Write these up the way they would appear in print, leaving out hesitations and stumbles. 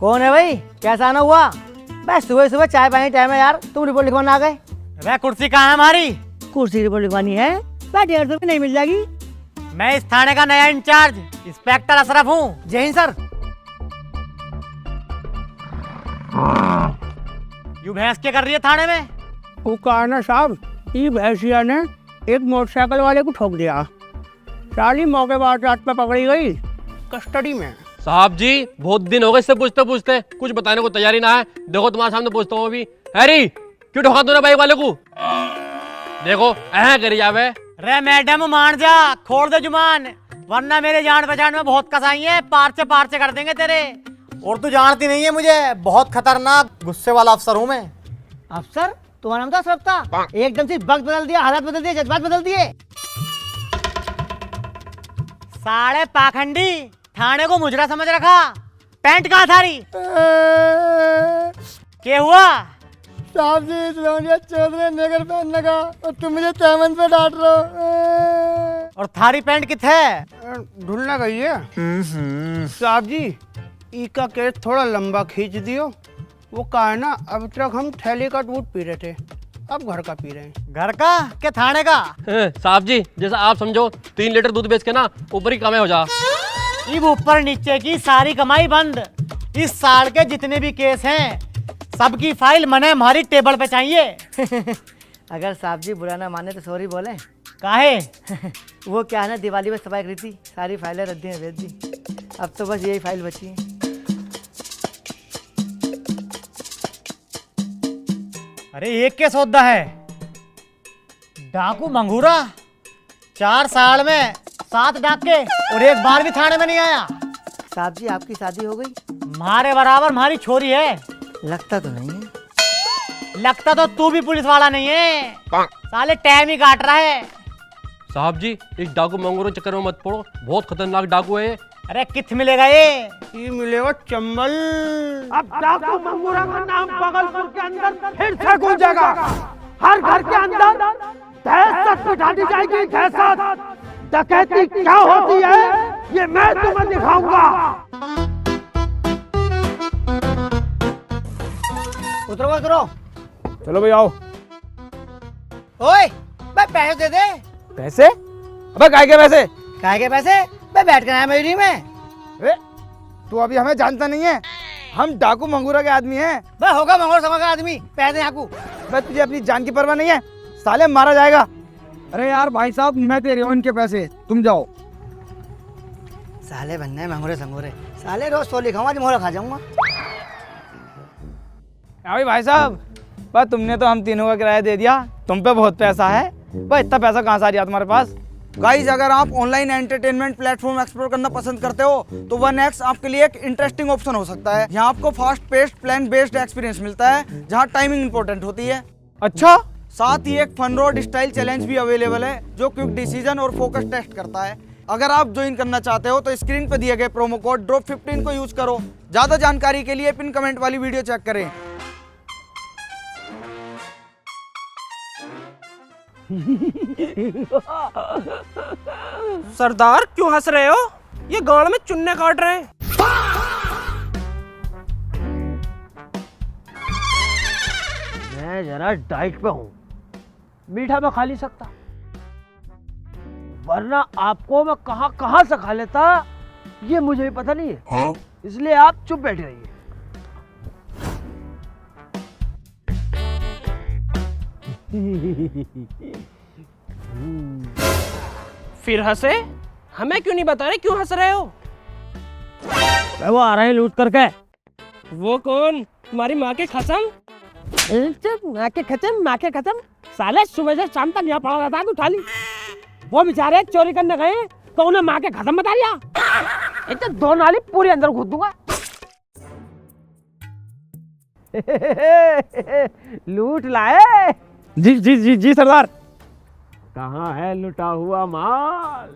कौन है भाई? कैसा आना हुआ? बस सुबह सुबह चाय पानी टाइम है यार, तुम रिपोर्ट लिखवाना आ गए। वह कुर्सी कहाँ है हमारी? कुर्सी रिपोर्ट लिखवानी है? 150 रुपये नहीं मिल जाएगी। मैं इस थाने का नया इंचार्ज इंस्पेक्टर अशरफ हूँ। जय हिंद सर। यू भैंस क्या कर रही है थाने में? वो कहा ना साहब, ये भैंसिया ने एक मोटरसाइकिल वाले को ठोक दिया। साली मौके बाद रात पे पकड़ी गई, कस्टडी में। साहब जी बहुत दिन हो गए इससे पूछते पूछते, कुछ बताने को तैयारी ना है। देखो तुम्हारे सामने पूछता हूँ अभी। हैरी क्यों ठोका तूने बाइक वाले को? देखो ऐ करी जावे। रे मैडम मान जा, खोल दे जुबान, वरना मेरे जान पहचान में बहुत कसाई है, पार से कर देंगे तेरे। और तू जानती नहीं है मुझे, बहुत खतरनाक गुस्से वाला अफसर हूँ मैं। अफसर? तुम्हारा नाम तो अशरफ था, एकदम से वक्त बदल दिया, हालात बदल दिए, जज्बात बदल दिए। साढ़े पाखंडी, थाने को मुजरा समझ रखा। पैंट कहाँ थारी? क्या हुआ? साहब जी इस चौधरी नगर पहनने का और तुम मुझे तैमन पे डांट रहे हो। और थारी पैंट किथे? ढूंढना गई है। साहब जी ई का केस थोड़ा लंबा खींच दियो। वो कहा है ना, अब तक हम थैली का दूध पी रहे थे, अब घर का पी रहे हैं। घर का क्या थाने का? साहब जी जैसा आप समझो, 3 लीटर दूध बेच के ना ऊपर ही कमाई हो जा। इब ऊपर नीचे की सारी कमाई बंद। इस साल के जितने भी केस हैं सबकी फाइल मने हमारी टेबल पे चाहिए। अगर साहब जी बुरा ना माने तो सॉरी बोले। काहे? वो क्या है ना, दिवाली में सफाई करी थी, सारी फाइलें रद्दी में भेज दी, अब तो बस यही फाइल बची है। अरे एक के सौदा है, डाकू मंगूरा। 4 साल में 7 डाके और एक बार भी थाने में नहीं आया। साहब जी आपकी शादी हो गई? मारे बराबर हमारी छोरी है। लगता तो नहीं है। लगता तो तू भी पुलिस वाला नहीं है, साले टाइम ही काट रहा है। साहब जी इस डाकू मंगूरों के चक्कर में मत पड़ो, बहुत खतरनाक डाकू है ये। अरे किथ मिलेगा ये मिलेगा चंबल। अब डाकू मंगूरा का नाम भागलपुर के अंदर फिर से गूंजेगा। हर घर के अंदर दहशत बिठा दी जाएगी, दहशत। डकैती क्या होती है ये मैं तुम्हें दिखाऊंगा। उतरो उतरो। चलो भाई आओ। ओए भाई पैसे दे दे। पैसे? अबे काय के पैसे? काहे के पैसे? मैं बैठ कर आया मेरी में। तू अभी हमें जानता नहीं है, हम डाकू मंगूरा के आदमी हैं। बस होगा मंगोर समझ का आदमी, पैसे यहाँ को। बस तुझे अपनी जान की परवाह नहीं है, साले मारा जाएगा। अरे यार भाई साहब मैं दे रही हूँ इनके पैसे, तुम जाओ। साले बनने मंगोरे संगोरे, साले रोज 100 लिखाऊंगा, आज मोहरा खा जाऊंगा। भाई साहब बस तुमने तो हम तीनों का किराया दे दिया, तुम पे बहुत पैसा है। बस इतना पैसा कहाँ से आ रहा तुम्हारे पास? गाइस अगर आप ऑनलाइन एंटरटेनमेंट प्लेटफॉर्म एक्सप्लोर करना पसंद करते हो तो 1x आपके लिए एक इंटरेस्टिंग ऑप्शन हो सकता है। यहाँ आपको fast paced plan based experience मिलता है, जहाँ टाइमिंग इंपॉर्टेंट होती है। अच्छा, साथ ही एक फन रोड स्टाइल चैलेंज भी अवेलेबल है जो क्विक डिसीजन और फोकस टेस्ट करता है। अगर आप ज्वाइन करना चाहते हो तो स्क्रीन पर दिए गए प्रोमो कोड DROP15 को यूज करो। ज्यादा जानकारी के लिए पिन कमेंट वाली वीडियो चेक करें। सरदार क्यों हंस रहे हो? ये गाड़ में चुन्ने काट रहे हैं। मैं जरा डाइट पे हूँ, मीठा मैं खा नहीं सकता, वरना आपको मैं कहाँ से खा लेता ये मुझे भी पता नहीं है। हाँ? इसलिए आप चुप बैठे रहिए। फिर हंसे? हमें क्यों नहीं बता रहे क्यों हंस रहे हो? वो आ रहे हैं लूट करके। वो कौन? तुम्हारी माँ के खसम? माँ के खत्म साले सुबह से शाम तक यहाँ पड़ा रहता है, तू उठा ली। वो बेचारे चोरी करने गए तो उन्हें माँ के खत्म बता दिया। इतने 2 नाली पूरी अंदर घुस दूंगा। लूट लाए? जी जी जी जी सरदार। कहाँ है लुटा हुआ माल?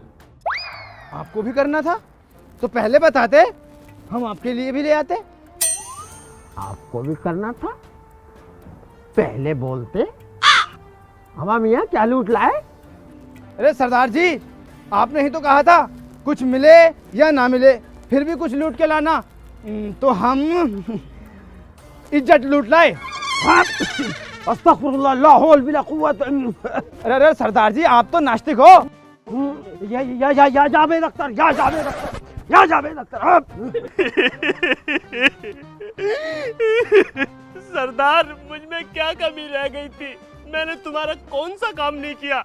आपको भी करना था तो पहले बताते, हम आपके लिए भी ले आते। आपको भी करना था, पहले बोलते। हवा मियाँ क्या लूट लाए? अरे सरदार जी आपने ही तो कहा था कुछ मिले या ना मिले फिर भी कुछ लूट के लाना। तो हम इज्जत लूट लाए। अस्तगफिरुल्लाह, ला हौल बिला कुव्वत। अरे अरे सरदार जी, आप तो नास्तिक हो। या जावेद अख्तर, या जावेद अख्तर, या जावेद अख्तर। सरदार, मुझ में क्या कमी रह गई थी? मैंने तुम्हारा कौन सा काम नहीं किया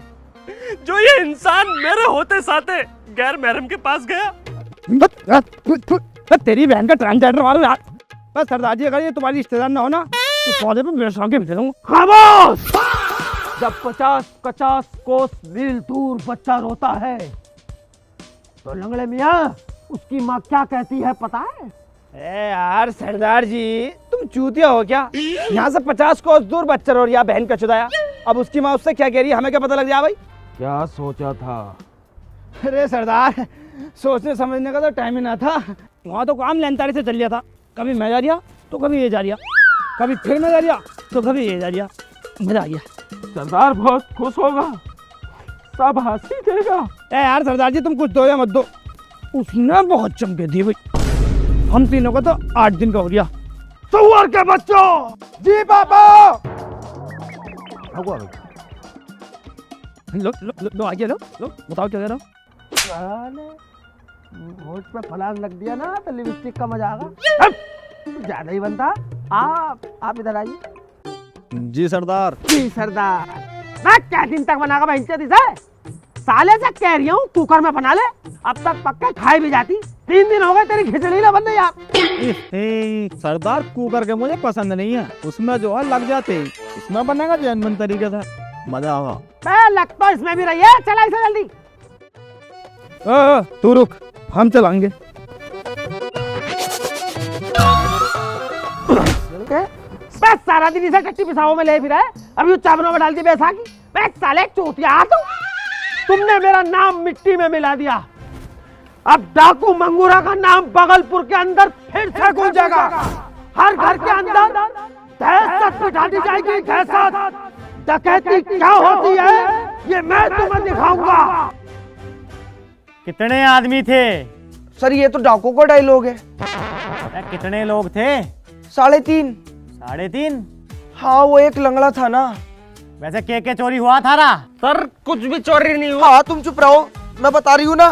जो ये इंसान मेरे होते साथे गैर महरम के पास गया? तेरी बहन का ट्रांसजेंडर मारो यार। बस सरदार जी, अगर ये तुम्हारी रिश्तेदार ना हो ना तो पौधे पे मेरे सामने भेज दूंगा। खामोश! जब 50-50 कोस मील दूर बच्चा रोता है तो लंगड़े मियाँ उसकी माँ क्या कहती है पता है? ए यार सरदार जी, तुम चूतिया हो क्या? यहाँ से 50 कोस दूर बच्चा रो रहा, बहन का चुदाया। अब उसकी माँ उससे क्या कह रही है, हमें क्या पता लग जाए भाई? क्या सोचा था? अरे सरदार, सोचने समझने का तो टाइम ही ना था। वहाँ तो काम लेनतारी से चल लिया था। कभी मैं जा रिया तो कभी ये जा रिया, कभी फिर मैं जा रिया तो कभी ये जा रिया। मजा आ गया। सरदार बहुत खुश होगा, सब हंसी देगा। ए यार सरदार जी, तुम कुछ दो या मत दो, उसकी ना बहुत चमके थी भाई। हम तीनों का तो 8 दिन का हो गया। सुअर के बच्चों! जी पापा। लो आगे लो, बताओ क्या कह रहा हूँ। होठ पे फलांग लग दिया ना तो लिपस्टिक का मजा आएगा। ज्यादा ही बनता। आप इधर आइए। जी सरदार। जी सरदार। मैं क्या दिन तक बनागा मैं इंचे दिशा साले से कह रही हूँ कुकर में बना ले, अब तक पक्का खाई भी जाती। 3 दिन हो गए तेरी खिचड़ी ना बनने यार। सरदार, कुकर के मुझे पसंद नहीं है, उसमें जो है लग जाते, इसमें बनेगा जैनमन तरीके से, मजा आगा। मैं लग तो इसमें भी रही है, चला इसे जल्दी। तू रुक, हम चलाएंगे। बस सारा दिन इसे कच्ची पिसाओं में ले फिरा है, अभी वो चावलों में डाल दी बैसाखी। मैं साले चूतिया तुमने मेरा नाम मिट्टी में मिला दिया। अब डाकू मंगूरा का नाम भागलपुर के अंदर फिर से गूंजेगा। हर घर के अंदर दहशत बिठा दी जाएगी, दहशत। डकैती क्या होती है ये मैं तुम्हें दिखाऊंगा। कितने आदमी थे? सर ये तो डाकू का डायलॉग है। कितने लोग थे? 3.5। 3.5? हाँ, वो एक लंगड़ा था ना। वैसे के चोरी हुआ था ना? सर कुछ भी चोरी नहीं हुआ। हाँ तुम चुप रहो, मैं बता रही हूँ ना।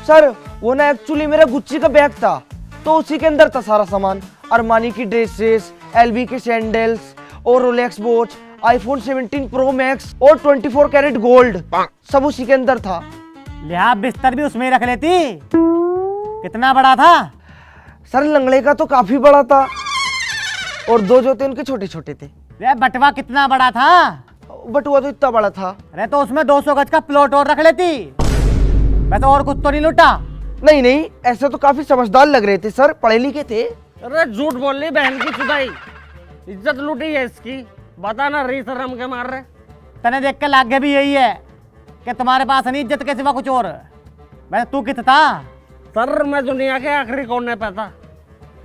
सर वो ना एक्चुअली मेरा गुच्ची का बैग था, तो उसी के अंदर था सारा सामान। अरमानी की ड्रेसेस, एलबी के सैंडल्स और Rolex watch, iPhone 17 pro max और 24 कैरेट गोल्ड, सब उसी के अंदर था। लिहाज बिस्तर भी उसमें रख लेती। कितना बड़ा था? सर लंगड़े का तो काफी बड़ा था और 2 जो थे उनके छोटे छोटे थे। बटवा कितना बड़ा था? बटुआ तो इतना बड़ा था। अरे तो उसमें 200 गज का प्लॉट और रख लेती। वैसे और कुछ तो नहीं लूटा? नहीं नहीं, ऐसे तो काफी समझदार लग रहे थे सर, पढ़े लिखे थे। अरे झूठ बोल रही बहन की चुदाई, इज्जत लूटी है इसकी। बता ना री सर हम क्या मार रहे। तने देख के लागे भी यही है कि तुम्हारे पास नहीं इज्जत के सिवा कुछ और। वैसे तू कित था? सर मैं दुनिया के आखिरी कोने पे था।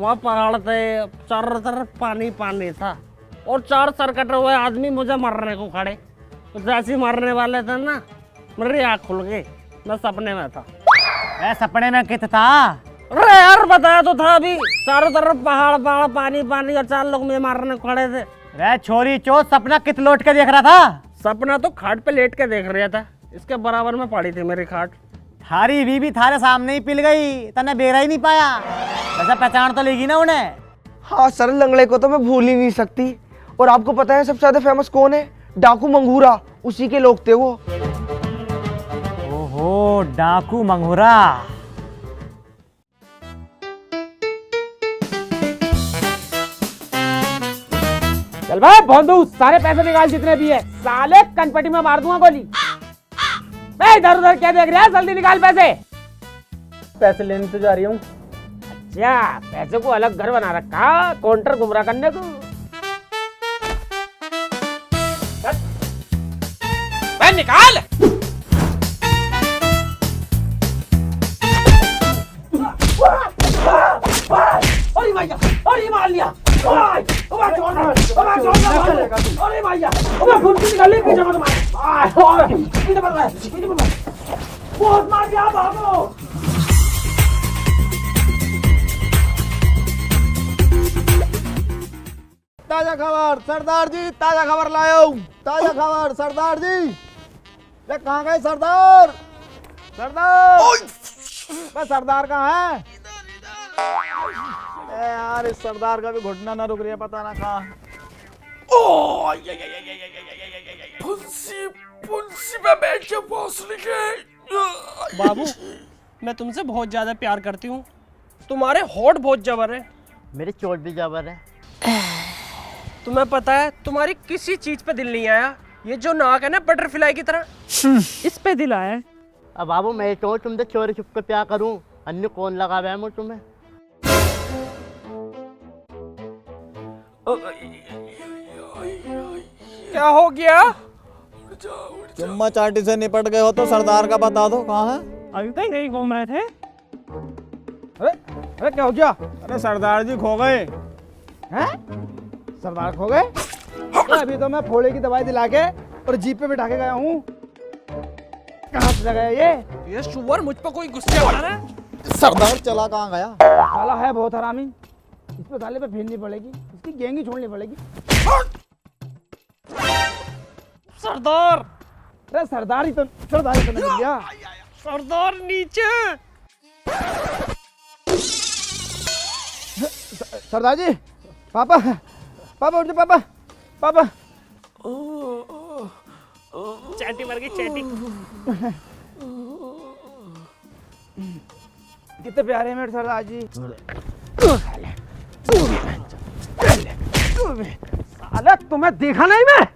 वहाँ पहाड़ थे, चारों तरफ पानी पानी था और 4 सर कटे हुए आदमी मुझे मारने को खड़े। तो जैसे मरने वाले थे ना, मेरी आँख खुल गई, मैं सपने में था। सपने में कित था? अरे यार बताया तो था अभी, चारों तरफ पहाड़ पहाड़ पानी पानी और 4 लोग मुझे मारने को खड़े थे। अरे छोरी चो, सपना कित लौट के देख रहा था? सपना तो खाट पे लेट के देख रहा था, इसके बराबर में पड़ी थी मेरी खाट। थारी बीबी थारे सामने ही पिल गई, तने बेरा ही नहीं पाया। वैसे पहचान तो लेगी ना उन्हें? हाँ सर, लंगड़े को तो मैं भूल ही नहीं सकती। और आपको पता है सबसे ज्यादा फेमस कौन है? डाकू मंगूरा, उसी के लोग थे वो। ओहो, डाकू मंगूरा। चल भाई भोंदू, सारे पैसे निकाल जितने भी है, साले कनपटी में मार दूंगा गोली। मैं इधर उधर क्या देख रहा है, जल्दी निकाल पैसे। पैसे लेने तो जा रही हूँ। अच्छा, पैसे को अलग घर बना रखा, काउंटर गुमराह करने को। निकाल। अरे भैया, अरे मार लिया। अरे भैया, निकाले बहुत मार दिया, भागो। ताजा खबर सरदार जी, ताजा खबर लायो, ताजा खबर सरदार जी। ये कहाँ गए सरदार? सरदार बस सरदार कहाँ है? ए यार इस सरदार का भी घुटना ना रुक रही है, पता ना कहाँ। बाबू मैं तुमसे बहुत ज्यादा प्यार करती हूँ, तुम्हारे होठ बहुत जबर है। मेरे चोट भी जबर है। तुम्हें पता है तुम्हारी किसी चीज पे दिल नहीं आया, ये जो नाक है ना बटरफ्लाई की तरह, इस पे दिल आया है। अब बाबू मैं तो तुमसे चोरी छुप के प्यार करूं, अन्य कौन लगा हुआ है मुझ तुम्हें? क्या हो गया? चुम्मा चाटी से निपट गए हो तो सरदार का बता दो कहाँ है? अभी तक नहीं घूम रहे थे। अरे अरे क्या हो गया? अरे सरदार जी खो गए हैं? सरदार खो गए? अभी तो मैं फोड़े की दवाई दिला के और जीप पे बिठा के गया हूँ। कहाँ से गया ये शुअर मुझ पर कोई गुस्से हो रहा है? सरदार चला कहाँ गया? साला है बहुत हरामी, इस पे साले पे फेरनी पड़ेगी, इसकी गैंग ही छोड़नी पड़ेगी। सरदार, अरे सरदार ही तो नहीं मिल गया। सरदार नीचे। सरदार जी, पापा पापा उठ जाओ, पापा पापा। चैटी मर गई चैटी। कितने प्यारे हैं मेरे सरदार जी। साला तुम्हें देखा नहीं मैं?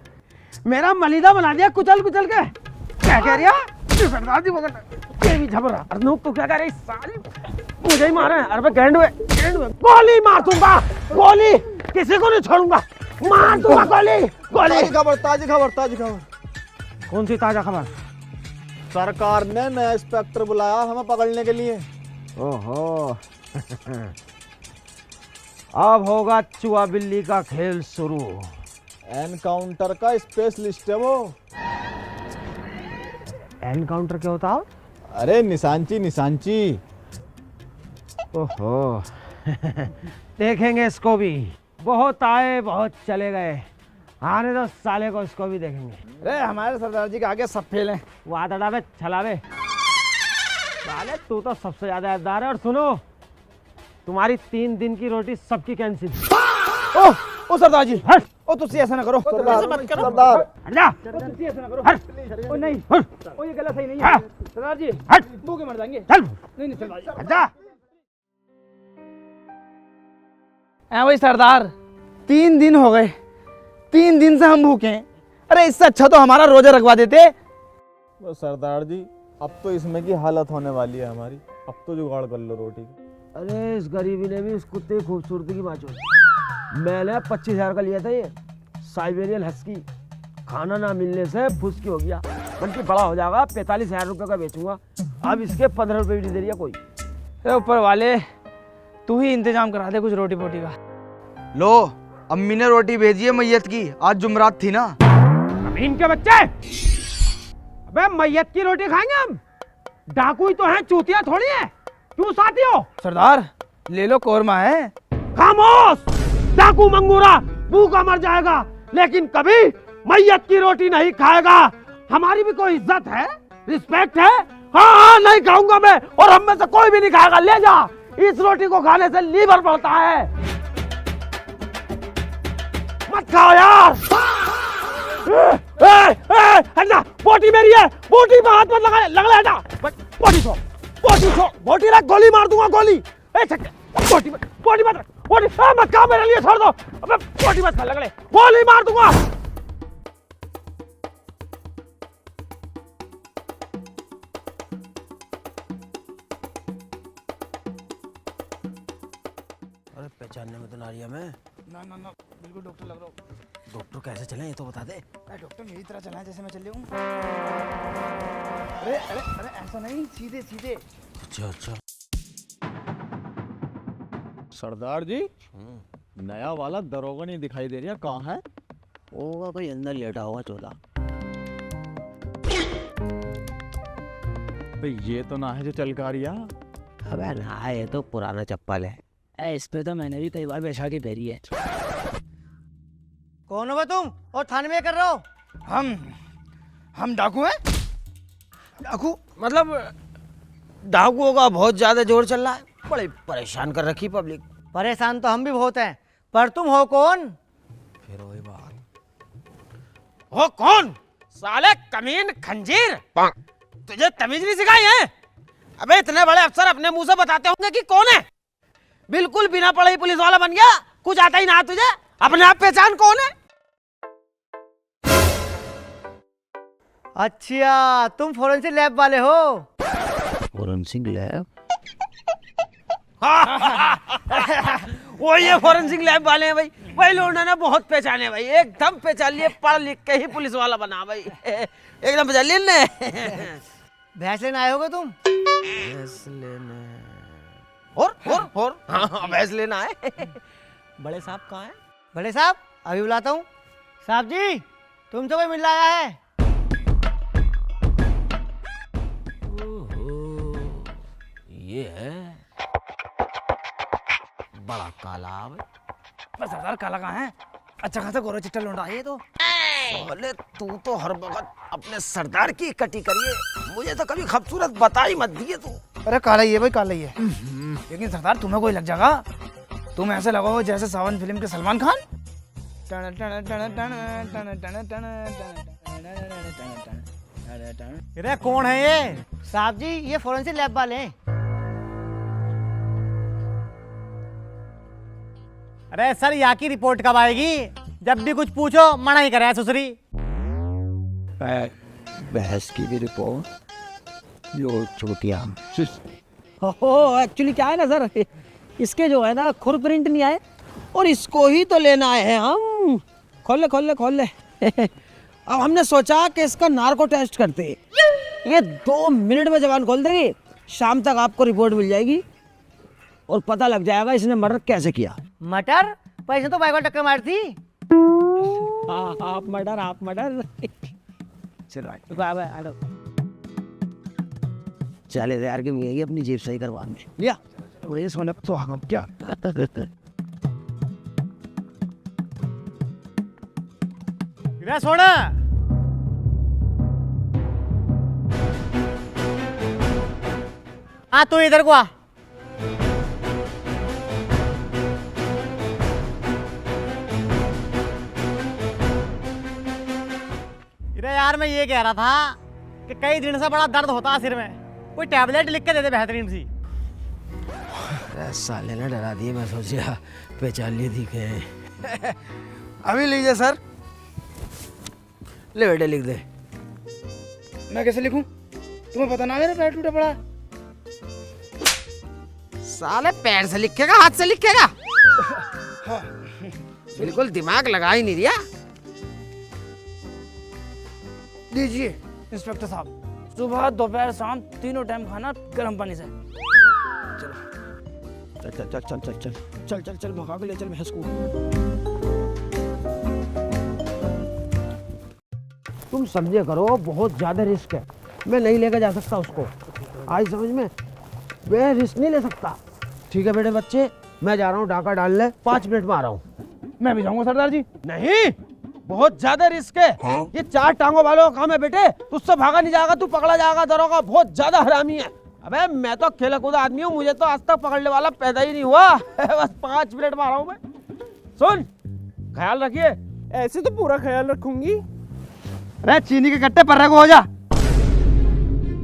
मेरा मलीदा बना दिया कुचल कुचल के। क्या कह रही है? सरदार जी पकड़ ये भी झबरा। अर्नूप तू क्या कह रही? साली मुझे ही मारे। अरे मैं गैंड हुए गोली मार दूंगा, गोली किसी को नहीं छोड़ूंगा, मार दूंगा गोली गोली। ताजी खबर। कौन सी ताजा खबर? सरकार ने नया इंस्पेक्टर बुलाया हमें पकड़ने के लिए। ओहो अब होगा चुहा बिल्ली का खेल शुरू। एनकाउंटर का स्पेशलिस्ट है वो। एनकाउंटर क्या होता है? अरे निशांची। ओहो देखेंगे इसको भी। बहुत आए बहुत चले गए, आने दो साले को, इसको भी देखेंगे। अरे हमारे सरदार जी के आगे सब फेल हैं। वो आदड़ा में छलावे। साले तू तो सबसे ज्यादा यादगार है। और सुनो, तुम्हारी 3 दिन की रोटी सबकी कैंसिल। ओ सरदार जी, हट। ओ तुसी ऐसा ना करो ऐसे मत करो। सरदार। हट जा। तुसी ऐसा ना करो। हट। ओ नहीं, हट। ओ ये गलत सही नहीं हाँ। है सरदार जी। हट। भूखे मर जाएंगे। चल नहीं सरदार जी। हट जा। वही सरदार, 3 दिन हो गए, 3 दिन से हम भूखे हैं। अरे इससे अच्छा तो हमारा रोजा रखवा देते। तो सरदार जी अब तो इसमें की हालत होने वाली है हमारी, अब तो जुगाड़ कर लो रोटी की। अरे इस गरीबी ने भी उस कुत्ते की खूबसूरती की बात छोड़ी। मैंने 25,000 का लिया था ये साइबेरियन हस्की, खाना ना मिलने से फुसकी हो गया, बल्कि बड़ा हो जाएगा। 45,000 रुपये का बेचूंगा। अब इसके 15 रुपये भी नहीं दे रही कोई। ऊपर वाले तू ही इंतजाम करा दे कुछ रोटी पोटी का। लो अम्मी ने रोटी भेजी है मैयत की, आज जुमरात थी ना। अमीन के बच्चे, अबे मैयत की रोटी खाएंगे हम? डाकू ही तो हैं, चूतिया थोड़ी है। क्यों साथी हो? सरदार ले लो, कोरमा है। खामोश, डाकू मंगूरा भूखा मर जाएगा, लेकिन कभी मैयत की रोटी नहीं खाएगा। हमारी भी कोई इज्जत है, रिस्पेक्ट है। हाँ नहीं खाऊंगा मैं, और हम में से कोई भी नहीं खाएगा। ले जा, इस रोटी को खाने से लीवर बढ़ता है। मत खाओ यार। हटना, बोटी मेरी है, बोटी पे हाथ मत लगा, लगला हटा। बोटी छोड़, बोटी रख, गोली मार दूंगा, गोली। बोटी मत, मत खाओ, मेरे लिए छोड़ दो। अबे बोटी मत खा, लगले, गोली मार दूंगा। अरे पहचानने में तो नारिया में ना बिल्कुल डॉक्टर लग रहा हूँ। डॉक्टर कैसे चले ये तो बता दे। डॉक्टर मेरी तरह चला है जैसे मैं चल हूँ। अरे ऐसा नहीं, सीधे सीधे। अच्छा सरदार जी नया वाला दरोगा नहीं दिखाई दे रहा, कहाँ है? होगा कोई अंदर लेटा होगा चोला। भाई ये तो ना है जो चल का रिया। अबे ना, ये तो पुराना चप्पल है। इस पे तो मैंने भी कई बार बैठा के पहरी है। कौन हो बे तुम और थाने में क्या कर रहे हो? हम डाकू हैं। डाकू मतलब डाकुओं का बहुत ज्यादा जोर चल रहा है, बड़े परेशान कर रखी पब्लिक। परेशान तो हम भी बहुत हैं, पर तुम हो कौन? फिर वही बात, हो कौन? साले कमीन खंजीर, तुझे तमीज नहीं सिखाई है? अबे इतने बड़े अफसर अपने मुंह से बताते होंगे कि कौन है? बिल्कुल बिना पढ़े पुलिस वाला बन गया, कुछ आता ही ना तुझे। अपने आप पहचान कौन है? अच्छा, तुम फोरेंसिक लैब वाले हो? Forensic lab? वो ये फोरेंसिक लैब वाले हैं भाई। भाई लोगों ने बहुत पहचाने भाई, एकदम पहचान लिए, पढ़ लिख के ही पुलिस वाला बना भाई। एकदम पहचान लिए ने। भैंस लेने आए होगे तुम? भैंस लेना और हाँ भैंस लेना है। बड़े साहब कहाँ हैं? बड़े साहब अभी बुलाता हूँ। साहब जी, तुमसे कोई मिलने आया है? ये है बड़ा काला भाई। पर सरदार काला कहाँ है? अच्छा खासा गोरा चिट्टा लौंडा है ये तो। बोले तू तो हर वक्त अपने सरदार की कटी करिए, मुझे तो कभी खूबसूरत बता ही मत दिए तू। अरे काला ही है भाई, काला ही है। लेकिन सरदार तुम्हें कोई लग जाएगा, तुम ऐसे लगो जैसे सावन फिल्म के सलमान खान। अरे कौन है ये? साहब जी, ये फोरेंसिक लैब वाले हैं। अरे सर, यहाँ की रिपोर्ट कब आएगी? जब भी कुछ पूछो मना ही करे सुसरी। बहस की भी रिपोर्ट, जो छोटिया। हो एक्चुअली क्या है ना सर, इसके जो है ना खुर प्रिंट नहीं आए और इसको ही तो लेना है हम। खोल ले। अब हमने सोचा कि इसका नार्को टेस्ट करते हैं। ये 2 मिनट में जबान खोल देगी, शाम तक आपको रिपोर्ट मिल जाएगी और पता लग जाएगा इसने मर्डर कैसे किया। मटर पैसे तो बाइक में टक्कर मारी थी। हाँ, आप मर्डर। चलो चले यार के मिलेगी अपनी जेब सही करवाने। लिया ये सोने तो हम क्या? अरे सोना, हाँ तू इधर को आ। अरे यार, मैं ये कह रहा था कि कई दिन से बड़ा दर्द होता है सिर में, कोई टैबलेट लिख के दे दे बेहतरीन सी। साले ने डरा दिए, मैं सोचा पहचान ली थी के। अभी लीजिए सर। ले बेटे लिख दे। मैं कैसे लिखूं? तुम्हें पता ना मेरा पैर टूटा पड़ा। साले पैर से लिखेगा हाथ से लिखेगा? बिल्कुल दिमाग लगा ही नहीं दिया। लीजिए इंस्पेक्टर साहब, सुबह दोपहर शाम तीनों टाइम खाना गर्म पानी से। चल भगा के ले चल भैंस को। तुम समझे करो, बहुत ज्यादा रिस्क है, मैं नहीं लेकर जा सकता उसको। आज समझ में, मैं रिस्क नहीं ले सकता। ठीक है बेटे बच्चे, मैं जा रहा हूँ डाका डालने, 5 मिनट में आ रहा हूँ। मैं भी जाऊंगा सरदार जी। नहीं, बहुत ज्यादा रिस्क है। ये 4 टांगों वालों का काम है बेटे, तुझसे भागा नहीं जाएगा, तू पकड़ा जाएगा। दरोगा बहुत ज्यादा हरामी है। अबे मैं तो खेला कूदा आदमी हूँ, मुझे तो आज तक पकड़ने वाला पैदा ही नहीं हुआ। बस 5 मिनट में आ रहा हूँ मैं। सुन, ख्याल रखिए। ऐसे तो पूरा ख्याल रखूंगी। अरे चीनी के कट्टे पर रखो, हो जा।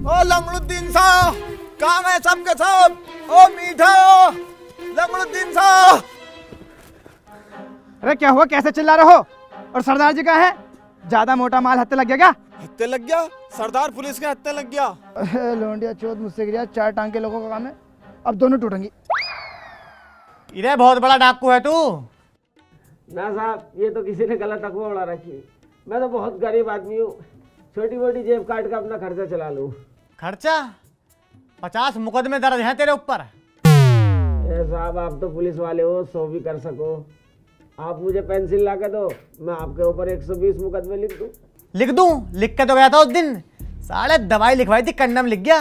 ओ लंगड़ुद्दीन साहब, काम है सबके सब। ओ मीठा, लंगड़ुद्दीन साहब। अरे क्या हुआ, कैसे चिल्ला रहे हो? और सरदार जी कहाँ है? ज्यादा मोटा माल हत्थे लग गया क्या? हत्ते लग गया? सरदार पुलिस के हत्ते लग गया। लोंडिया चोद मुझसे गिरा, 4 टांग के लोगों का काम है, अब दोनों टूटेंगी। इधर बहुत बड़ा डाकू है तू। ना साहब, ये तो किसी ने गलत अफवाह उड़ा रखी। मैं तो बहुत गरीब आदमी हूँ, छोटी मोटी जेब काट कर अपना खर्चा चला लूँ। खर्चा? 50 मुकदमे दर्ज हैं तेरे ऊपर। साहब आप तो पुलिस वाले हो, 100 भी कर सको। आप मुझे पेंसिल ला के दो, मैं आपके ऊपर 120 मुकदमे लिख दूँ। लिख दूं? लिख के तो गया था उस दिन, साले दवाई लिखवाई थी, कंडम लिख गया।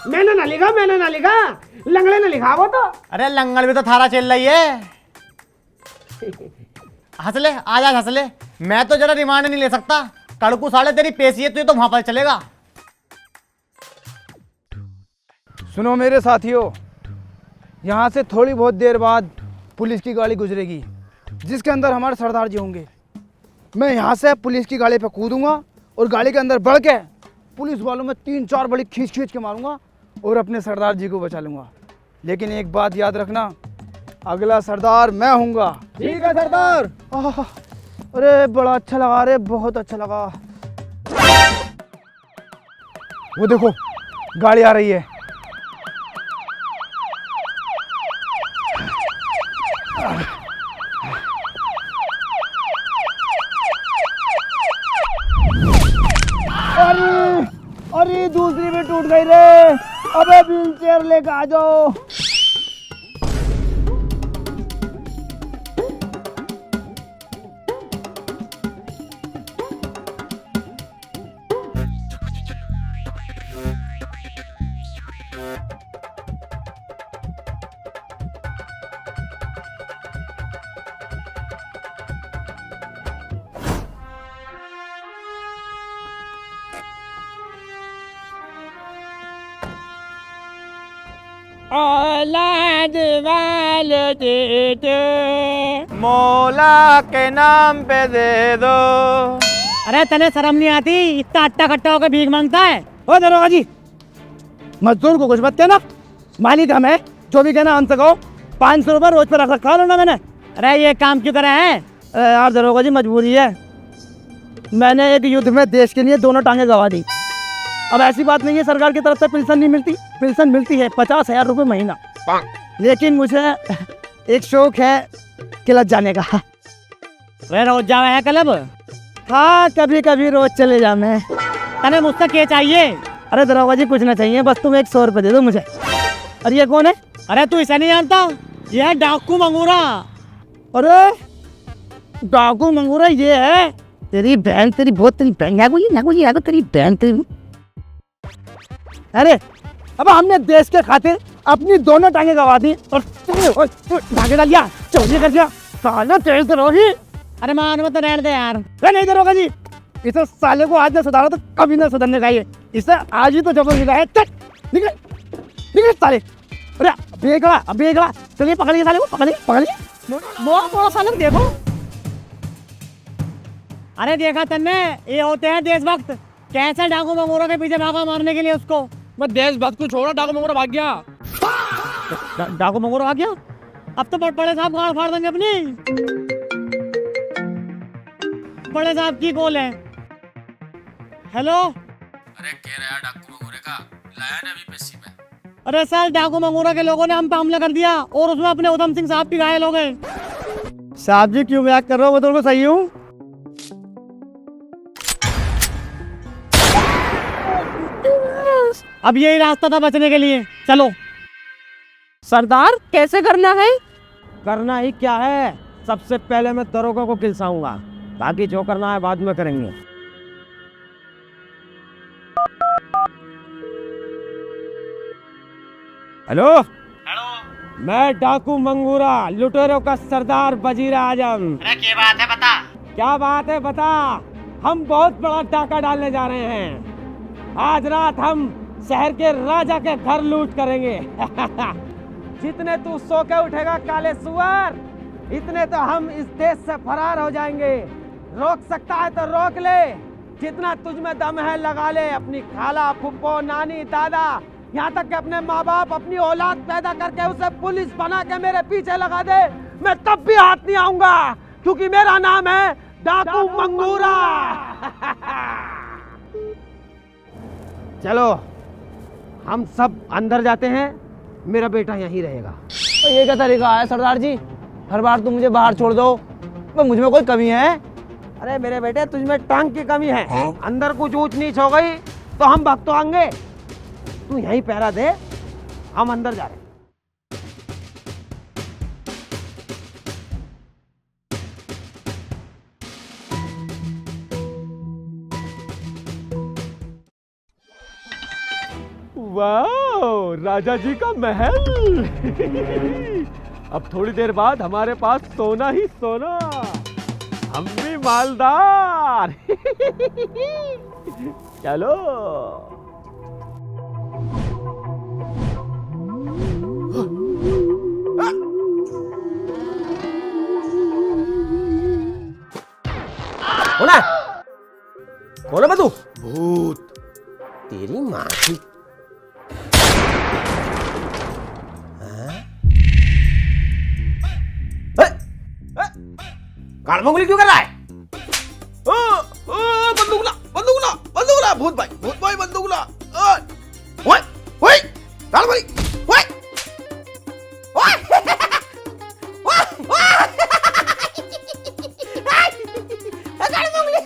मैंने ना लिखा, लंगड़े ने लिखा वो तो। अरे लंगड़ भी तो थारा चल रही है। हंस ले, आज आज हंस ले। मैं तो जरा रिमांड नहीं ले सकता, कड़कू साले तेरी पेशी है, तुझे तो वहां पर चलेगा। सुनो मेरे साथियों, यहाँ से थोड़ी बहुत देर बाद पुलिस की गाड़ी गुजरेगी जिसके अंदर हमारे सरदार जी होंगे। मैं यहाँ से पुलिस की गाड़ी पे कूदूंगा और गाड़ी के अंदर बढ़ के पुलिस वालों में 3-4 बड़ी खींच के मारूंगा और अपने सरदार जी को बचा लूंगा। लेकिन एक बात याद रखना, अगला सरदार मैं हूँगा। ठीक है सरदार। अरे बड़ा अच्छा लगा रे, बहुत अच्छा लगा। वो देखो गाड़ी आ रही है। अरे दूसरी भी टूट गई रे। अबे व्हील चेयर लेकर आ जाओ। औलाद वाले दे दो, मौला के नाम पे दे दो। अरे तने शर्म नहीं आती, इतना अट्टा कट्टा होकर भीख मांगता है। ओ दरोगा जी, मजदूर को कुछ मत देना, मालिक हम है, जो भी कहना हमसे कहो। 500 रुपये रोज पे रख रखा है ना मैंने। अरे ये काम क्यों करे हैं? अरे यार दरोगा जी, मजबूरी है। मैंने एक युद्ध में देश के लिए दोनों टांगे गंवा दी। अब ऐसी बात नहीं है सरकार की तरफ से पेंशन नहीं मिलती, पेंशन मिलती है 50,000 रुपये महीना। लेकिन मुझे एक शौक है क्लब जाने का। वे रोज जावे है क्लब? हाँ कभी कभी रोज चले जा मैं। तने मुझसे क्या चाहिए? अरे दरोगा जी कुछ ना चाहिए, बस तुम 100 रुपये दे दो मुझे। अरे ये कौन है? अरे तू इसे नहीं जानता? ये है डाकू मंगूरा। अरे डाकू मंगूरा ये है? तेरी बहन, तेरी बहुत तेरी बहन है कोई तेरी बहन तेरी। अरे अब हमने देश के खातिर अपनी दोनों टांगे गंवा दी और भागे डाल दिया, चोरी कर दिया। साला तेज दरोगी। अरे मान मत रहने दे यार। नहीं दरोगा जी, इसे साले को आज न सुधारा तो कभी न सुधरने चाहिए। इसे आज ही तो जबर मिला है। निकल निकल साले। अरे बेगड़ा चलिए पकड़िए साले को, पकड़िए। मोड़ा साले देखो। अरे देखा तन्ने, ये होते हैं देशभक्त। कैसे डाकू मंगूरा के पीछे भागा मारने के लिए उसको। मैं देशभक्त को छोड़ा, डाकू मंगूरा भाग गया। डाकू मंगूरा भाग गया? अब तो बड़े साहब गाड़ फाड़ देंगे अपनी। बड़े साहब की कॉल है। हेलो। अरे कह रहा है डाकू मंगूरे का लाया ना अभी पेशी में। अरे सर डाकू मंगूरा के लोगों ने हम पे हमला कर दिया और उसमें अपने उधम सिंह साहब भी घायल हो गए। साहब जी क्यों मजाक कर रहे हो? मैं तो सही हूँ। अब यही रास्ता था बचने के लिए, चलो। सरदार कैसे करना है? करना ही क्या है, सबसे पहले मैं दरोगा को किलसाऊंगा, बाकी जो करना है बाद में करेंगे। हेलो मैं डाकू मंगूरा, लुटेरों का सरदार वजीर आजम। अरे क्या बात है बता। क्या बात है बता। हम बहुत बड़ा डाका डालने जा रहे हैं। आज रात हम शहर के राजा के घर लूट करेंगे। जितने तू सो के उठेगा काले सुअर, इतने तो हम इस देश से फरार हो जाएंगे। रोक सकता है तो रोक ले, जितना तुझ में दम है लगा ले। अपनी खाला, फुप्पो, नानी, दादा, यहाँ तक कि अपने माँ बाप, अपनी औलाद पैदा करके उसे पुलिस बना के मेरे पीछे लगा दे, मैं तब भी हाथ नहीं आऊंगा, क्योंकि मेरा नाम है डाकू मंगूरा। चलो हम सब अंदर जाते हैं, मेरा बेटा यहीं रहेगा। तो ये क्या तरीका है सरदार जी? हर बार तुम मुझे बाहर छोड़ दो, तो मुझ में कोई कमी है? अरे मेरे बेटे तुझ में टांग की कमी है। अंदर कुछ ऊंच नीच हो गई तो हम भाग तो आएंगे। तू यहीं पहरा दे, हम अंदर जा रहे हैं। वाह, राजा जी का महल। अब थोड़ी देर बाद हमारे पास सोना ही सोना। हम भी मालदार। चलो। कौन है? कौन है तू? भूत। तेरी माँ की। काल मंगली क्यों कर रहा है? बंदूक ला, बंदूक ला, बंदूक ला, भूत भाई बंदूक ला। ओए, ओए, काल मंगली, ओए, ओए, ओए, काल मंगली,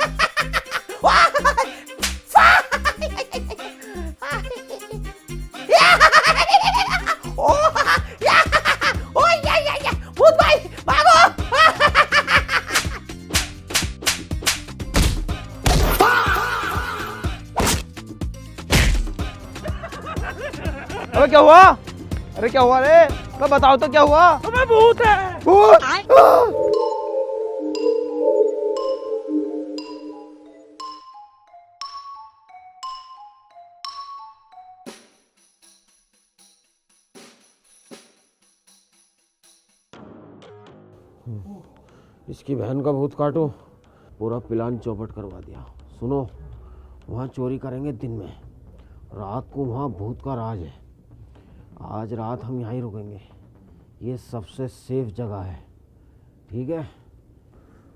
भूत भाई भागो। अबे क्या हुआ? अरे क्या हुआ रे? मैं बताओ तो क्या हुआ? अबे भूत है। भूत! इसकी बहन का भूत काटो, पूरा प्लान चौपट करवा दिया। सुनो, वहाँ चोरी करेंगे दिन में, रात को वहाँ भूत का राज है। आज रात हम यहाँ ही रुकेंगे, ये सबसे सेफ जगह है। ठीक है,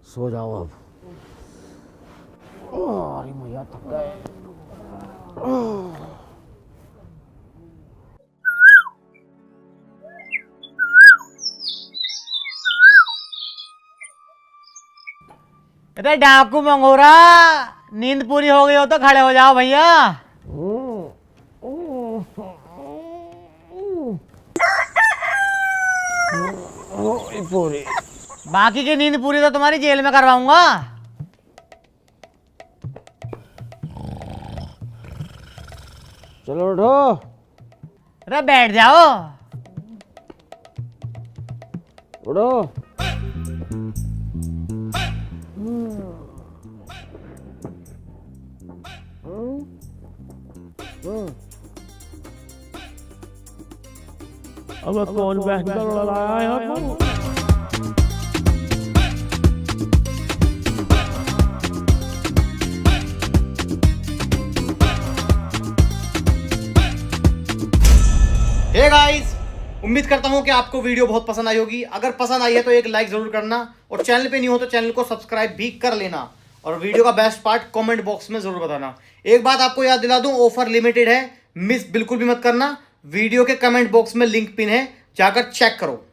सो जाओ अब। अरे मैया थक गए। अरे डाकू मंगोरा, नींद पूरी हो गई हो तो खड़े हो जाओ भैया। बाकी की नींद पूरी तो तुम्हारी जेल में करवाऊंगा। चलो उठो। अरे बैठ जाओ। उठो। अब कौन बहन का लड़ाया है हमको? हे गाइस, उम्मीद करता हूं कि आपको वीडियो बहुत पसंद आई होगी। अगर पसंद आई है तो एक लाइक जरूर करना, और चैनल पे नहीं हो तो चैनल को सब्सक्राइब भी कर लेना, और वीडियो का बेस्ट पार्ट कमेंट बॉक्स में जरूर बताना। एक बात आपको याद दिला दूं, ऑफर लिमिटेड है, मिस बिल्कुल भी मत करना। वीडियो के कमेंट बॉक्स में लिंक पिन है, जाकर चेक करो।